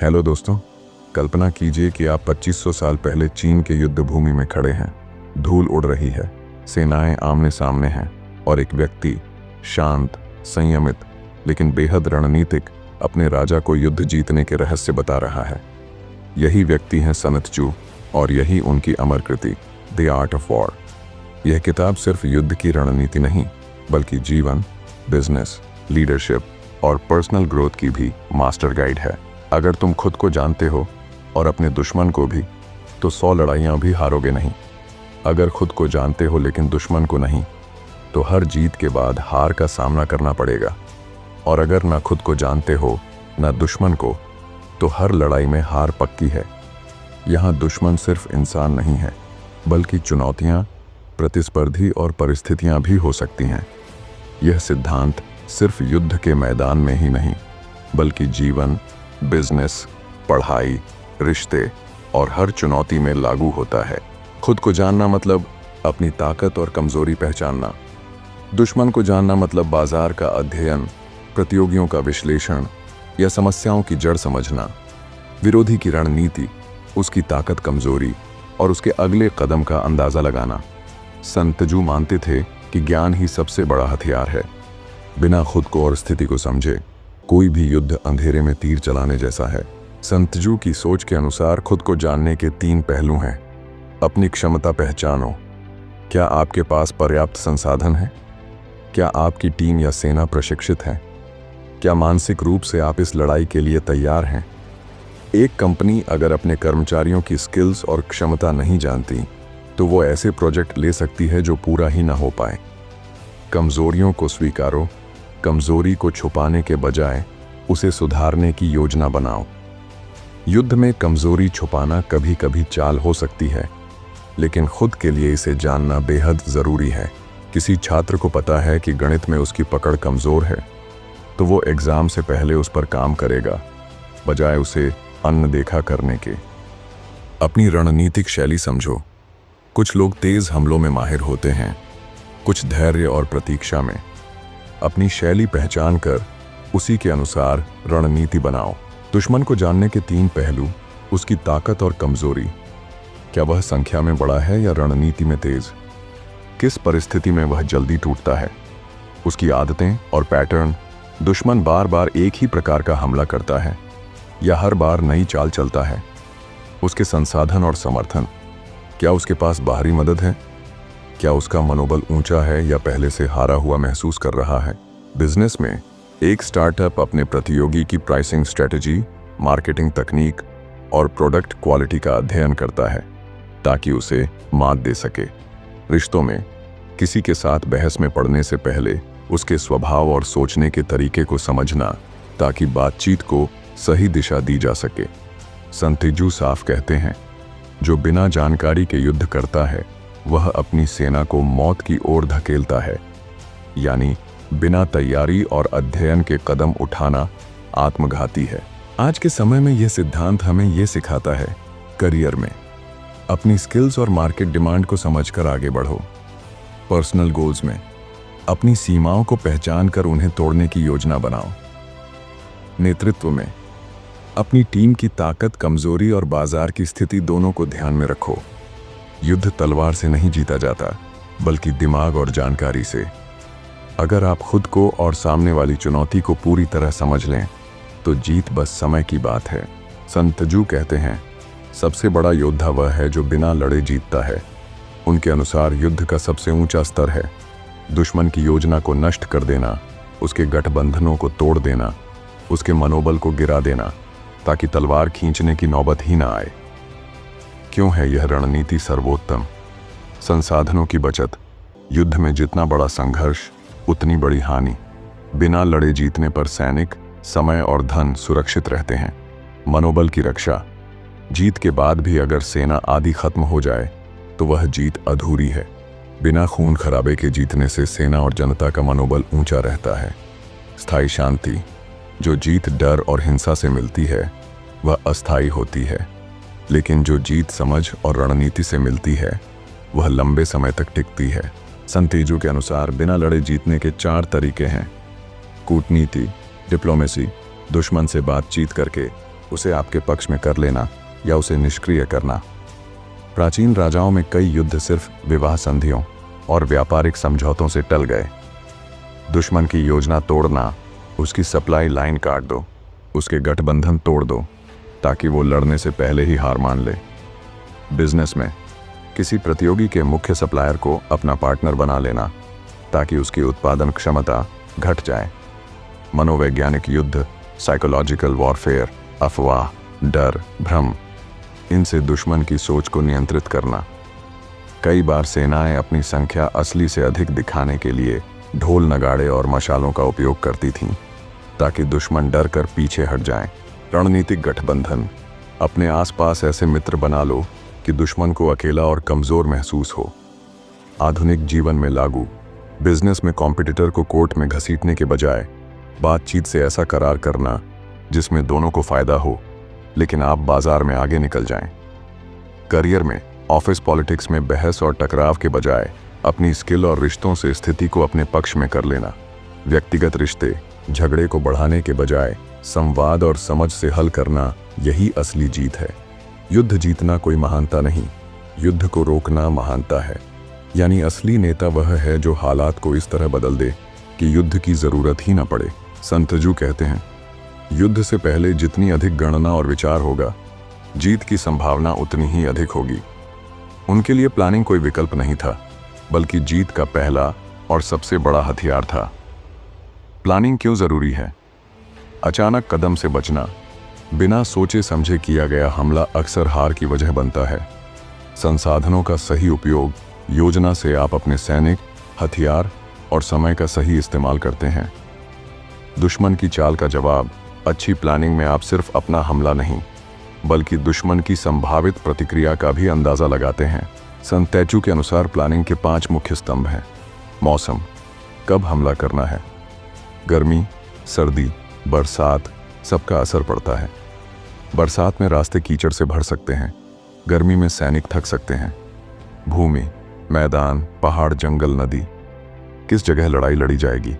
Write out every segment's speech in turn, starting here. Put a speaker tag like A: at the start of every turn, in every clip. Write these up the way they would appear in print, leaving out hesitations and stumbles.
A: Hello दोस्तों, कल्पना कीजिए कि आप 2500 साल पहले चीन के युद्ध भूमि में खड़े हैं। धूल उड़ रही है, सेनाएं आमने सामने हैं और एक व्यक्ति शांत, संयमित लेकिन बेहद रणनीतिक अपने राजा को युद्ध जीतने के रहस्य बता रहा है। यही व्यक्ति हैं सन त्जू और यही उनकी अमर कृति द आर्ट ऑफ वॉर। यह किताब सिर्फ युद्ध की रणनीति नहीं बल्कि जीवन, बिजनेस, लीडरशिप और पर्सनल ग्रोथ की भी मास्टर गाइड है। अगर तुम खुद को जानते हो और अपने दुश्मन को भी, तो 100 लड़ाइयाँ भी हारोगे नहीं। अगर खुद को जानते हो लेकिन दुश्मन को नहीं, तो हर जीत के बाद हार का सामना करना पड़ेगा। और अगर ना खुद को जानते हो ना दुश्मन को, तो हर लड़ाई में हार पक्की है। यहाँ दुश्मन सिर्फ इंसान नहीं है, बल्कि चुनौतियाँ, प्रतिस्पर्धी और परिस्थितियाँ भी हो सकती हैं। यह सिद्धांत सिर्फ युद्ध के मैदान में ही नहीं, बल्कि जीवन, बिजनेस, पढ़ाई, रिश्ते और हर चुनौती में लागू होता है। खुद को जानना मतलब अपनी ताकत और कमजोरी पहचानना। दुश्मन को जानना मतलब बाजार का अध्ययन, प्रतियोगियों का विश्लेषण या समस्याओं की जड़ समझना। विरोधी की रणनीति, उसकी ताकत, कमजोरी और उसके अगले कदम का अंदाजा लगाना। सन त्जू मानते थे कि ज्ञान ही सबसे बड़ा हथियार है। बिना खुद को और स्थिति को समझे कोई भी युद्ध अंधेरे में तीर चलाने जैसा है। सन त्जू की सोच के अनुसार खुद को जानने के 3 पहलू हैं। अपनी क्षमता पहचानो। क्या आपके पास पर्याप्त संसाधन है? क्या आपकी टीम या सेना प्रशिक्षित है? क्या मानसिक रूप से आप इस लड़ाई के लिए तैयार हैं? एक कंपनी अगर अपने कर्मचारियों की स्किल्स और क्षमता नहीं जानती, तो वो ऐसे प्रोजेक्ट ले सकती है जो पूरा ही ना हो पाए। कमजोरियों को स्वीकारो। कमजोरी को छुपाने के बजाय उसे सुधारने की योजना बनाओ। युद्ध में कमजोरी छुपाना कभी कभी चाल हो सकती है, लेकिन खुद के लिए इसे जानना बेहद जरूरी है। किसी छात्र को पता है कि गणित में उसकी पकड़ कमजोर है, तो वो एग्जाम से पहले उस पर काम करेगा, बजाय उसे अनदेखा करने के। अपनी रणनीतिक शैली समझो। कुछ लोग तेज हमलों में माहिर होते हैं, कुछ धैर्य और प्रतीक्षा में। अपनी शैली पहचान कर उसी के अनुसार रणनीति बनाओ। दुश्मन को जानने के 3 पहलू: उसकी ताकत और कमजोरी। क्या वह संख्या में बड़ा है या रणनीति में तेज? किस परिस्थिति में वह जल्दी टूटता है? उसकी आदतें और पैटर्न। दुश्मन बार बार एक ही प्रकार का हमला करता है या हर बार नई चाल चलता है? उसके संसाधन और समर्थन। क्या उसके पास बाहरी मदद है? क्या उसका मनोबल ऊंचा है या पहले से हारा हुआ महसूस कर रहा है? बिजनेस में एक स्टार्टअप अपने प्रतियोगी की प्राइसिंग स्ट्रेटजी, मार्केटिंग तकनीक और प्रोडक्ट क्वालिटी का अध्ययन करता है ताकि उसे मात दे सके। रिश्तों में किसी के साथ बहस में पड़ने से पहले उसके स्वभाव और सोचने के तरीके को समझना ताकि बातचीत को सही दिशा दी जा सके। सन त्जू साफ कहते हैं, जो बिना जानकारी के युद्ध करता है वह अपनी सेना को मौत की ओर धकेलता है। यानी बिना तैयारी और अध्ययन के कदम उठाना आत्मघाती है। आज के समय में यह सिद्धांत हमें यह सिखाता है, करियर में अपनी स्किल्स और मार्केट डिमांड को समझकर आगे बढ़ो। पर्सनल गोल्स में अपनी सीमाओं को पहचान कर उन्हें तोड़ने की योजना बनाओ। नेतृत्व में अपनी टीम की ताकत, कमजोरी और बाजार की स्थिति दोनों को ध्यान में रखो। युद्ध तलवार से नहीं जीता जाता, बल्कि दिमाग और जानकारी से। अगर आप खुद को और सामने वाली चुनौती को पूरी तरह समझ लें, तो जीत बस समय की बात है। सन त्जू कहते हैं, सबसे बड़ा योद्धा वह है जो बिना लड़े जीतता है। उनके अनुसार युद्ध का सबसे ऊंचा स्तर है दुश्मन की योजना को नष्ट कर देना, उसके गठबंधनों को तोड़ देना, उसके मनोबल को गिरा देना, ताकि तलवार खींचने की नौबत ही ना आए। क्यों है यह रणनीति सर्वोत्तम? संसाधनों की बचत। युद्ध में जितना बड़ा संघर्ष उतनी बड़ी हानि। बिना लड़े जीतने पर सैनिक, समय और धन सुरक्षित रहते हैं। मनोबल की रक्षा। जीत के बाद भी अगर सेना आधी खत्म हो जाए तो वह जीत अधूरी है। बिना खून खराबे के जीतने से सेना और जनता का मनोबल ऊंचा रहता है। स्थायी शांति। जो जीत डर और हिंसा से मिलती है वह अस्थायी होती है, लेकिन जो जीत समझ और रणनीति से मिलती है वह लंबे समय तक टिकती है। सन त्जू के अनुसार बिना लड़े जीतने के 4 तरीके हैं। कूटनीति, डिप्लोमेसी, दुश्मन से बातचीत करके उसे आपके पक्ष में कर लेना या उसे निष्क्रिय करना। प्राचीन राजाओं में कई युद्ध सिर्फ विवाह संधियों और व्यापारिक समझौतों से टल गए। दुश्मन की योजना तोड़ना, उसकी सप्लाई लाइन काट दो, उसके गठबंधन तोड़ दो ताकि वो लड़ने से पहले ही हार मान ले। बिजनेस में किसी प्रतियोगी के मुख्य सप्लायर को अपना पार्टनर बना लेना ताकि उसकी उत्पादन क्षमता घट जाए। मनोवैज्ञानिक युद्ध, साइकोलॉजिकल वॉरफेयर, अफवाह, डर, भ्रम, इनसे दुश्मन की सोच को नियंत्रित करना। कई बार सेनाएं अपनी संख्या असली से अधिक दिखाने के लिए ढोल, नगाड़े और मशालों का उपयोग करती थीं ताकि दुश्मन डर कर पीछे हट जाएं। रणनीतिक गठबंधन, अपने आसपास ऐसे मित्र बना लो कि दुश्मन को अकेला और कमजोर महसूस हो। आधुनिक जीवन में लागू, बिजनेस में कॉम्पिटिटर को कोर्ट में घसीटने के बजाय बातचीत से ऐसा करार करना जिसमें दोनों को फायदा हो लेकिन आप बाजार में आगे निकल जाएं। करियर में ऑफिस पॉलिटिक्स में बहस और टकराव के बजाय अपनी स्किल और रिश्तों से स्थिति को अपने पक्ष में कर लेना। व्यक्तिगत रिश्ते झगड़े को बढ़ाने के बजाय संवाद और समझ से हल करना, यही असली जीत है। युद्ध जीतना कोई महानता नहीं, युद्ध को रोकना महानता है। यानी असली नेता वह है जो हालात को इस तरह बदल दे कि युद्ध की जरूरत ही ना पड़े। संत जू कहते हैं, युद्ध से पहले जितनी अधिक गणना और विचार होगा, जीत की संभावना उतनी ही अधिक होगी। उनके लिए प्लानिंग कोई विकल्प नहीं था, बल्कि जीत का पहला और सबसे बड़ा हथियार था। प्लानिंग क्यों जरूरी है? अचानक कदम से बचना, बिना सोचे समझे किया गया हमला अक्सर हार की वजह बनता है। संसाधनों का सही उपयोग, योजना से आप अपने सैनिक, हथियार और समय का सही इस्तेमाल करते हैं। दुश्मन की चाल का जवाब, अच्छी प्लानिंग में आप सिर्फ अपना हमला नहीं बल्कि दुश्मन की संभावित प्रतिक्रिया का भी अंदाजा लगाते हैं। संत तैचू के अनुसार प्लानिंग के 5 मुख्य स्तंभ हैं। मौसम, कब हमला करना है। गर्मी, सर्दी, बरसात, सबका असर पड़ता है। बरसात में रास्ते कीचड़ से भर सकते हैं, गर्मी में सैनिक थक सकते हैं। भूमि, मैदान, पहाड़, जंगल, नदी, किस जगह लड़ाई लड़ी जाएगी,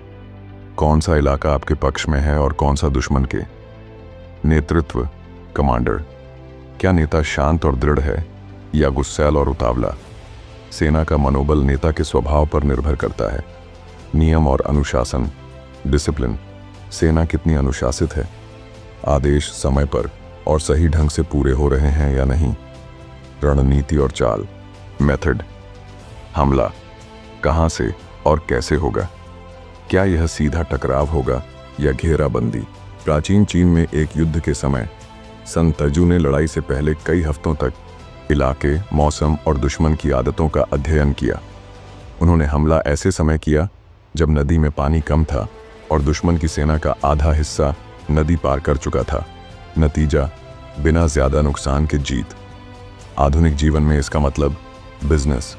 A: कौन सा इलाका आपके पक्ष में है और कौन सा दुश्मन के। नेतृत्व, कमांडर, क्या नेता शांत और दृढ़ है या गुस्सैल और उतावला। सेना का मनोबल नेता के स्वभाव पर निर्भर करता है। नियम और अनुशासन, डिसिप्लिन, सेना कितनी अनुशासित है, आदेश समय पर और सही ढंग से पूरे हो रहे हैं या नहीं। रणनीति और चाल, मेथड, हमला कहां से और कैसे होगा, क्या यह सीधा टकराव होगा या घेराबंदी। प्राचीन चीन में एक युद्ध के समय संत तजू ने लड़ाई से पहले कई हफ्तों तक इलाके, मौसम और दुश्मन की आदतों का अध्ययन किया। उन्होंने हमला ऐसे समय किया जब नदी में पानी कम था और दुश्मन की सेना का आधा हिस्सा नदी पार कर चुका था। नतीजा, बिना ज्यादा नुकसान के जीत। आधुनिक जीवन में इसका मतलब बिजनेस,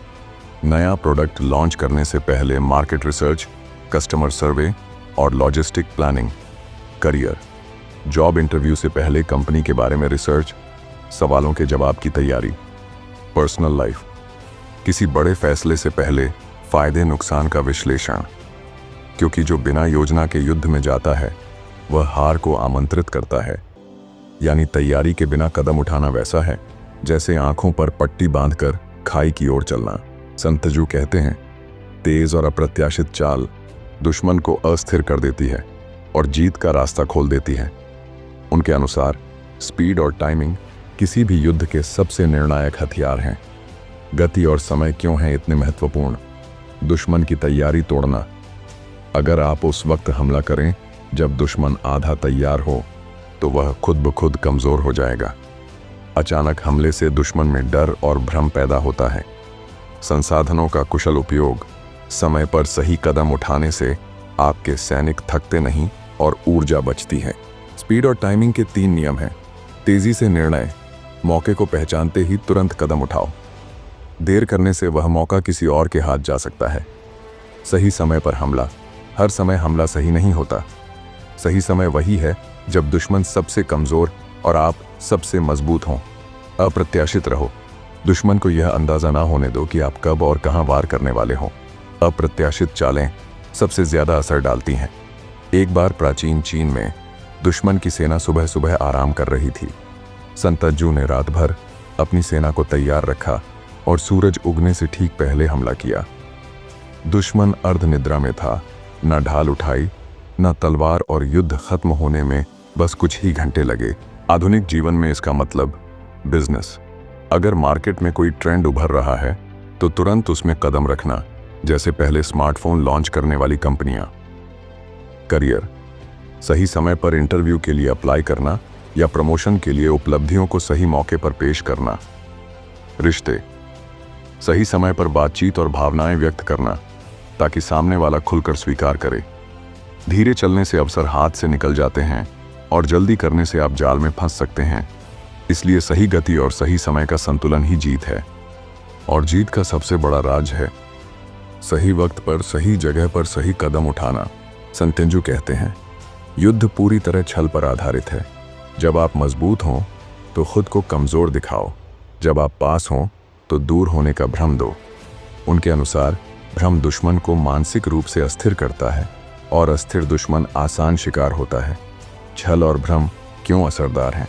A: नया प्रोडक्ट लॉन्च करने से पहले मार्केट रिसर्च, कस्टमर सर्वे और logistic planning. Career, job interview से पहले कंपनी के बारे में रिसर्च, सवालों के जवाब की तैयारी। पर्सनल लाइफ, किसी बड़े फैसले से पहले फायदे नुकसान का विश्लेषण, क्योंकि जो बिना योजना के युद्ध में जाता है वह हार को आमंत्रित करता है। यानी तैयारी के बिना कदम उठाना वैसा है जैसे आंखों पर पट्टी बांधकर खाई की ओर चलना। संत जू कहते हैं, तेज और अप्रत्याशित चाल दुश्मन को अस्थिर कर देती है और जीत का रास्ता खोल देती है। उनके अनुसार स्पीड और टाइमिंग किसी भी युद्ध के सबसे निर्णायक हथियार हैं। गति और समय क्यों हैं इतने महत्वपूर्ण? दुश्मन की तैयारी तोड़ना, अगर आप उस वक्त हमला करें जब दुश्मन आधा तैयार हो तो वह खुद ब खुद कमजोर हो जाएगा। अचानक हमले से दुश्मन में डर और भ्रम पैदा होता है। संसाधनों का कुशल उपयोग, समय पर सही कदम उठाने से आपके सैनिक थकते नहीं और ऊर्जा बचती है। स्पीड और टाइमिंग के 3 नियम हैं। तेजी से निर्णय, मौके को पहचानते ही तुरंत कदम उठाओ। देर करने से वह मौका किसी और के हाथ जा सकता है। सही समय पर हमला, हर समय हमला सही नहीं होता। सही समय वही है जब दुश्मन सबसे कमजोर और आप सबसे मजबूत हों। अप्रत्याशित रहो, दुश्मन को यह अंदाजा ना होने दो कि आप कब और कहां वार करने वाले हों। अप्रत्याशित चालें सबसे ज्यादा असर डालती हैं। एक बार प्राचीन चीन में दुश्मन की सेना सुबह सुबह आराम कर रही थी। संतज्जू ने रात भर अपनी सेना को तैयार रखा और सूरज उगने से ठीक पहले हमला किया। दुश्मन अर्ध निद्रा में था, न ढाल उठाई न तलवार, और युद्ध खत्म होने में बस कुछ ही घंटे लगे। आधुनिक जीवन में इसका मतलब बिजनेस। अगर मार्केट में कोई ट्रेंड उभर रहा है तो तुरंत उसमें कदम रखना, जैसे पहले स्मार्टफोन लॉन्च करने वाली कंपनियां। करियर, सही समय पर इंटरव्यू के लिए अप्लाई करना या प्रमोशन के लिए उपलब्धियों को सही मौके पर पेश करना। रिश्ते, सही समय पर बातचीत और भावनाएं व्यक्त करना ताकि सामने वाला खुलकर स्वीकार करे। धीरे चलने से अवसर हाथ से निकल जाते हैं और जल्दी करने से आप जाल में फंस सकते हैं। इसलिए सही गति और सही समय का संतुलन ही जीत है। और जीत का सबसे बड़ा राज है सही वक्त पर सही जगह पर सही कदम उठाना। संतज्जू कहते हैं, युद्ध पूरी तरह छल पर आधारित है। जब आप मजबूत हों तो खुद को कमजोर दिखाओ, जब आप पास हों तो दूर होने का भ्रम दो। उनके अनुसार भ्रम दुश्मन को मानसिक रूप से अस्थिर करता है और अस्थिर दुश्मन आसान शिकार होता है। छल और भ्रम क्यों असरदार हैं?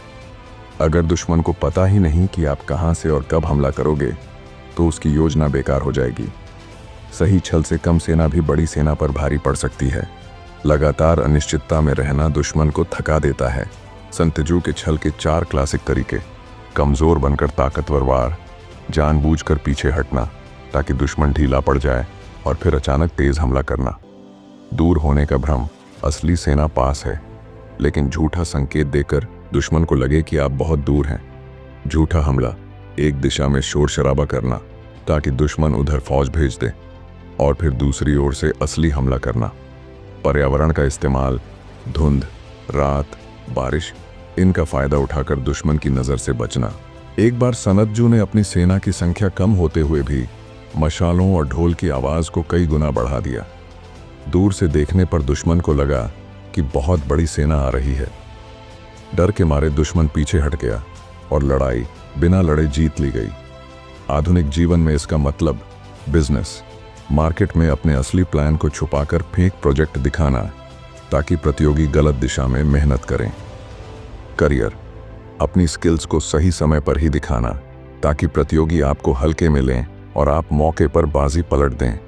A: अगर दुश्मन को पता ही नहीं कि आप कहां से और कब हमला करोगे तो उसकी योजना बेकार हो जाएगी। सही छल से कम सेना भी बड़ी सेना पर भारी पड़ सकती है। लगातार अनिश्चितता में रहना दुश्मन को थका देता है। संतज्जू के छल के 4 क्लासिक तरीके: कमजोर बनकर ताकतवर वार, जानबूझकर पीछे हटना ताकि दुश्मन ढीला पड़ जाए और फिर अचानक तेज हमला करना, दूर होने का भ्रम, असली सेना पास है लेकिन झूठा संकेत देकर दुश्मन को लगे कि आप बहुत दूर हैं, झूठा हमला, एक दिशा में शोर शराबा करना ताकि दुश्मन उधर फौज भेज दे और फिर दूसरी ओर से असली हमला करना, पर्यावरण का इस्तेमाल, धुंध, रात, बारिश, इनका फायदा उठाकर दुश्मन की नजर से बचना। एक बार संतज्जू ने अपनी सेना की संख्या कम होते हुए भी मशालों और ढोल की आवाज को कई गुना बढ़ा दिया। दूर से देखने पर दुश्मन को लगा कि बहुत बड़ी सेना आ रही है। डर के मारे दुश्मन पीछे हट गया और लड़ाई बिना लड़े जीत ली गई। आधुनिक जीवन में इसका मतलब बिजनेस, मार्केट में अपने असली प्लान को छुपाकर फेक प्रोजेक्ट दिखाना ताकि प्रतियोगी गलत दिशा में मेहनत करें। करियर, अपनी स्किल्स को सही समय पर ही दिखाना ताकि प्रतियोगी आपको हल्के में लें और आप मौके पर बाजी पलट दें।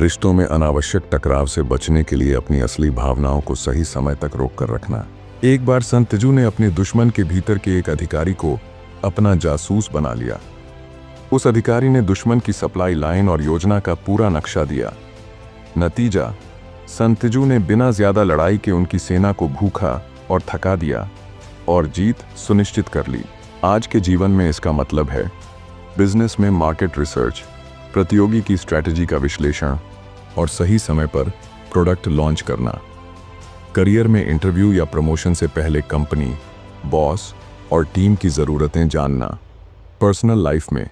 A: रिश्तों में अनावश्यक टकराव से बचने के लिए अपनी असली भावनाओं को सही समय तक रोक कर रखना। एक बार संतज्जू ने अपने दुश्मन के भीतर के एक अधिकारी को अपना जासूस बना लिया। उस अधिकारी ने दुश्मन की सप्लाई लाइन और योजना का पूरा नक्शा दिया। नतीजा, संतज्जू ने बिना ज्यादा लड़ाई के उनकी सेना को भूखा और थका दिया और जीत सुनिश्चित कर ली। आज के जीवन में इसका मतलब है बिजनेस में मार्केट रिसर्च, प्रतियोगी की स्ट्रैटेजी का विश्लेषण और सही समय पर प्रोडक्ट लॉन्च करना। करियर में इंटरव्यू या प्रमोशन से पहले कंपनी, बॉस और टीम की ज़रूरतें जानना। पर्सनल लाइफ में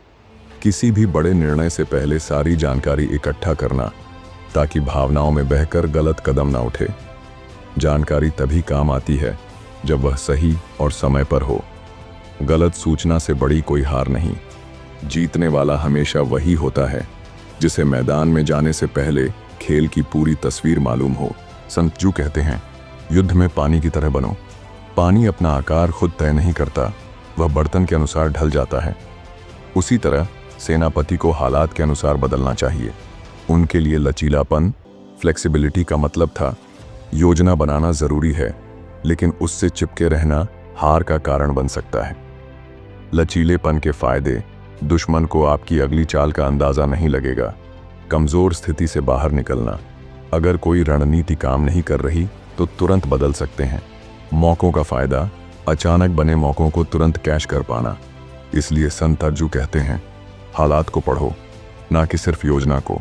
A: किसी भी बड़े निर्णय से पहले सारी जानकारी इकट्ठा करना ताकि भावनाओं में बहकर गलत कदम ना उठे। जानकारी तभी काम आती है जब वह सही और समय पर हो। गलत सूचना से बड़ी कोई हार नहीं। जीतने वाला हमेशा वही होता है जिसे मैदान में जाने से पहले खेल की पूरी तस्वीर मालूम हो। संतज्जू कहते हैं, युद्ध में पानी की तरह बनो। पानी अपना आकार खुद तय नहीं करता, वह बर्तन के अनुसार ढल जाता है। उसी तरह सेनापति को हालात के अनुसार बदलना चाहिए। उनके लिए लचीलापन, फ्लेक्सिबिलिटी का मतलब था योजना बनाना जरूरी है लेकिन उससे चिपके रहना हार का कारण बन सकता है। लचीलेपन के फायदे, दुश्मन को आपकी अगली चाल का अंदाजा नहीं लगेगा। कमजोर स्थिति से बाहर निकलना, अगर कोई रणनीति काम नहीं कर रही तो तुरंत बदल सकते हैं। मौकों का फायदा, अचानक बने मौकों को तुरंत कैश कर पाना। इसलिए संतज्जू कहते हैं, हालात को पढ़ो ना कि सिर्फ योजना को।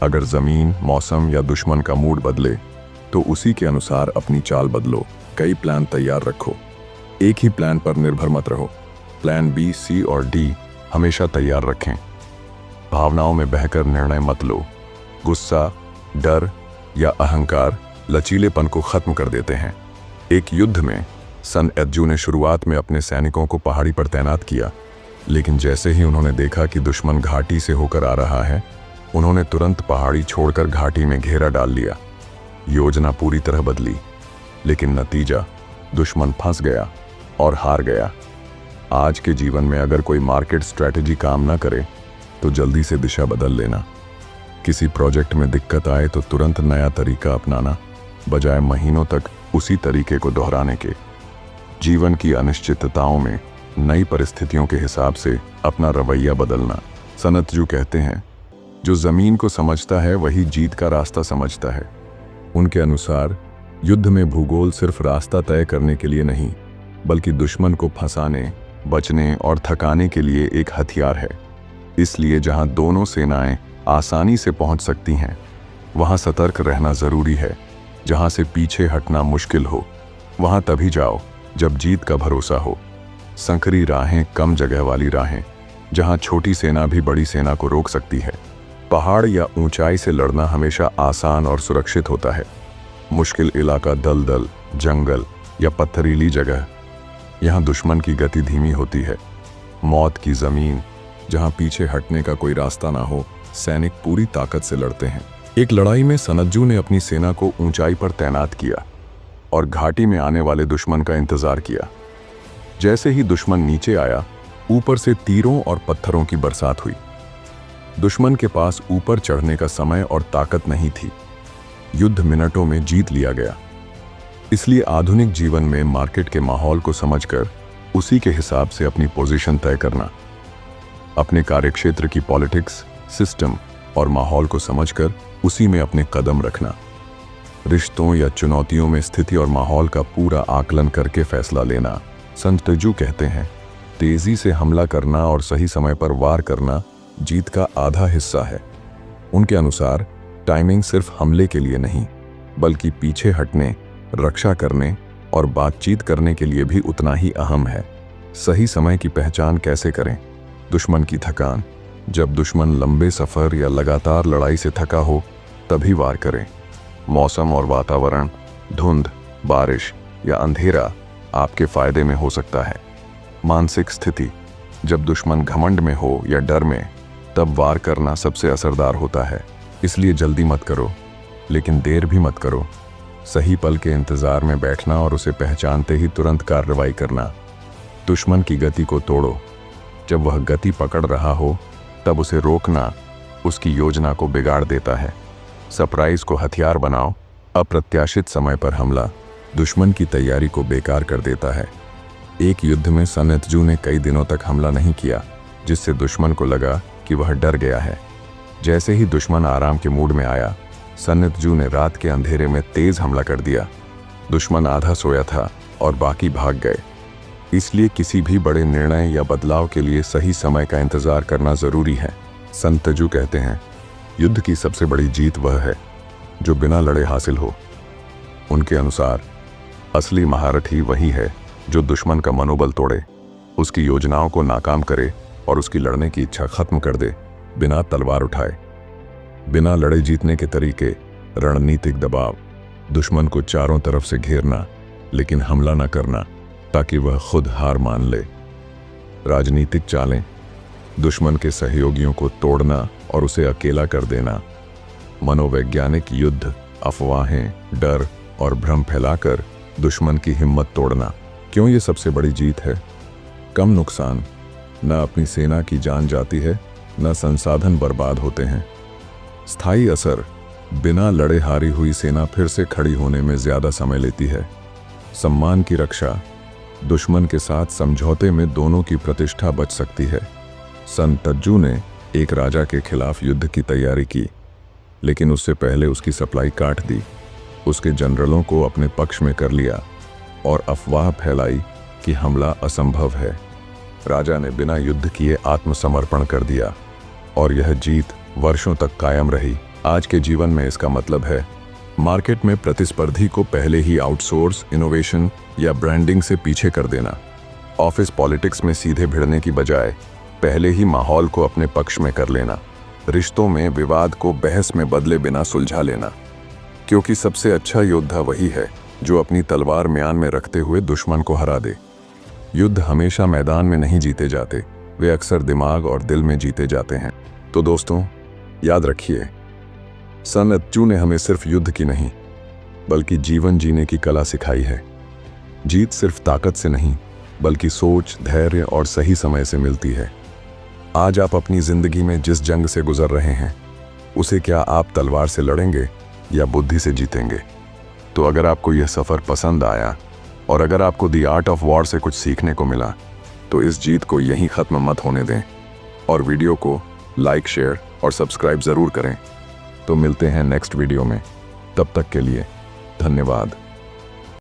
A: अगर जमीन, मौसम या दुश्मन का मूड बदले तो उसी के अनुसार अपनी चाल बदलो। कई प्लान तैयार रखो, एक ही प्लान पर निर्भर मत रहो। प्लान बी, सी और डी हमेशा तैयार रखें। भावनाओं में बहकर निर्णय मत लो। गुस्सा, डर या अहंकार लचीलेपन को खत्म कर देते हैं। एक युद्ध में संतज्जू ने शुरुआत में अपने सैनिकों को पहाड़ी पर तैनात किया, लेकिन जैसे ही उन्होंने देखा कि दुश्मन घाटी से होकर आ रहा है, उन्होंने तुरंत पहाड़ी छोड़कर घाटी में घेरा डाल लिया। योजना पूरी तरह बदली, लेकिन नतीजा दुश्मन फंस गया और हार गया। आज के जीवन में अगर कोई मार्केट स्ट्रैटेजी काम ना करे तो जल्दी से दिशा बदल लेना। किसी प्रोजेक्ट में दिक्कत आए तो तुरंत नया तरीका अपनाना, बजाय महीनों तक उसी तरीके को दोहराने के। जीवन की अनिश्चितताओं में नई परिस्थितियों के हिसाब से अपना रवैया बदलना। सनतजू कहते हैं, जो जमीन को समझता है वही जीत का रास्ता समझता है। उनके अनुसार युद्ध में भूगोल सिर्फ रास्ता तय करने के लिए नहीं, बल्कि दुश्मन को फंसाने, बचने और थकाने के लिए एक हथियार है। इसलिए जहां दोनों सेनाएं आसानी से पहुंच सकती हैं, वहां सतर्क रहना जरूरी है। जहां से पीछे हटना मुश्किल हो, वहां तभी जाओ जब जीत का भरोसा हो। संकरी राहें कम जगह वाली राहें, जहां छोटी सेना भी बड़ी सेना को रोक सकती है। पहाड़ या ऊंचाई से लड़ना हमेशा आसान और सुरक्षित होता है। मुश्किल इलाका दलदल, जंगल या पत्थरीली जगह, यहाँ दुश्मन की गति धीमी होती है। मौत की जमीन, जहाँ पीछे हटने का कोई रास्ता ना हो, सैनिक पूरी ताकत से लड़ते हैं। एक लड़ाई में सनतजू ने अपनी सेना को ऊंचाई पर तैनात किया और घाटी में आने वाले दुश्मन का इंतजार किया। जैसे ही दुश्मन नीचे आया, ऊपर से तीरों और पत्थरों की बरसात हुई। दुश्मन के पास ऊपर चढ़ने का समय और ताकत नहीं थी। युद्ध मिनटों में जीत लिया गया। इसलिए आधुनिक जीवन में मार्केट के माहौल को समझकर उसी के हिसाब से अपनी पोजीशन तय करना, अपने कार्यक्षेत्र की पॉलिटिक्स, सिस्टम और माहौल को समझकर उसी में अपने कदम रखना, रिश्तों या चुनौतियों में स्थिति और माहौल का पूरा आकलन करके फैसला लेना। सनतजू कहते हैं, तेजी से हमला करना और सही समय पर वार करना जीत का आधा हिस्सा है। उनके अनुसार टाइमिंग सिर्फ हमले के लिए नहीं, बल्कि पीछे हटने, रक्षा करने और बातचीत करने के लिए भी उतना ही अहम है। सही समय की पहचान कैसे करें? दुश्मन की थकान, जब दुश्मन लंबे सफर या लगातार लड़ाई से थका हो तभी वार करें। मौसम और वातावरण, धुंध, बारिश या अंधेरा आपके फायदे में हो सकता है। मानसिक स्थिति, जब दुश्मन घमंड में हो या डर में, तब वार करना सबसे असरदार होता है। इसलिए जल्दी मत करो, लेकिन देर भी मत करो। सही पल के इंतजार में बैठना और उसे पहचानते ही तुरंत कार्रवाई करना। दुश्मन की गति को तोड़ो, जब वह गति पकड़ रहा हो तब उसे रोकना उसकी योजना को बिगाड़ देता है। सरप्राइज को हथियार बनाओ। अप्रत्याशित समय पर हमला दुश्मन की तैयारी को बेकार कर देता है। एक युद्ध में सनतजू ने कई दिनों तक हमला नहीं किया, जिससे दुश्मन को लगा कि वह डर गया है। जैसे ही दुश्मन आराम के मूड में आया, सनतजू ने रात के अंधेरे में तेज हमला कर दिया। दुश्मन आधा सोया था और बाकी भाग गए। इसलिए किसी भी बड़े निर्णय या बदलाव के लिए सही समय का इंतजार करना जरूरी है। सनतजू कहते हैं, युद्ध की सबसे बड़ी जीत वह है जो बिना लड़े हासिल हो। उनके अनुसार असली महारथ ही वही है जो दुश्मन का मनोबल तोड़े, उसकी योजनाओं को नाकाम करे और उसकी लड़ने की इच्छा खत्म कर दे, बिना तलवार उठाए। बिना लड़े जीतने के तरीके: रणनीतिक दबाव, दुश्मन को चारों तरफ से घेरना लेकिन हमला न करना ताकि वह खुद हार मान ले। राजनीतिक चालें, दुश्मन के सहयोगियों को तोड़ना और उसे अकेला कर देना। मनोवैज्ञानिक युद्ध, अफवाहें, डर और भ्रम फैलाकर दुश्मन की हिम्मत तोड़ना। क्यों ये सबसे बड़ी जीत है? कम नुकसान, न अपनी सेना की जान जाती है, न संसाधन बर्बाद होते हैं। स्थायी असर, बिना लड़े हारी हुई सेना फिर से खड़ी होने में ज्यादा समय लेती है। सम्मान की रक्षा, दुश्मन के साथ समझौते में दोनों की प्रतिष्ठा बच सकती है। सनतजू ने एक राजा के खिलाफ युद्ध की तैयारी की, लेकिन उससे पहले उसकी सप्लाई काट दी, उसके जनरलों को अपने पक्ष में कर लिया और अफवाह फैलाई कि हमला असंभव है। राजा ने बिना युद्ध किए आत्मसमर्पण कर दिया और यह जीत वर्षों तक कायम रही। आज के जीवन में इसका मतलब है मार्केट में प्रतिस्पर्धी को पहले ही आउटसोर्स, इनोवेशन या ब्रांडिंग से पीछे कर देना। ऑफिस पॉलिटिक्स में सीधे भिड़ने की बजाय पहले ही माहौल को अपने पक्ष में कर लेना। रिश्तों में विवाद को बहस में बदले बिना सुलझा लेना, क्योंकि सबसे अच्छा योद्धा वही है जो अपनी तलवार म्यान में रखते हुए दुश्मन को हरा दे। युद्ध हमेशा मैदान में नहीं जीते जाते, वे अक्सर दिमाग और दिल में जीते जाते हैं। तो दोस्तों, याद रखिए, सनतजू ने हमें सिर्फ युद्ध की नहीं, बल्कि जीवन जीने की कला सिखाई है। जीत सिर्फ ताकत से नहीं, बल्कि सोच, धैर्य और सही समय से मिलती है। आज आप अपनी जिंदगी में जिस जंग से गुजर रहे हैं, उसे क्या आप तलवार से लड़ेंगे या बुद्धि से जीतेंगे? तो अगर आपको यह सफ़र पसंद आया और अगर आपको द आर्ट ऑफ वॉर से कुछ सीखने को मिला, तो इस जीत को यहीं ख़त्म मत होने दें और वीडियो को लाइक, शेयर और सब्सक्राइब ज़रूर करें। तो मिलते हैं नेक्स्ट वीडियो में। तब तक के लिए धन्यवाद।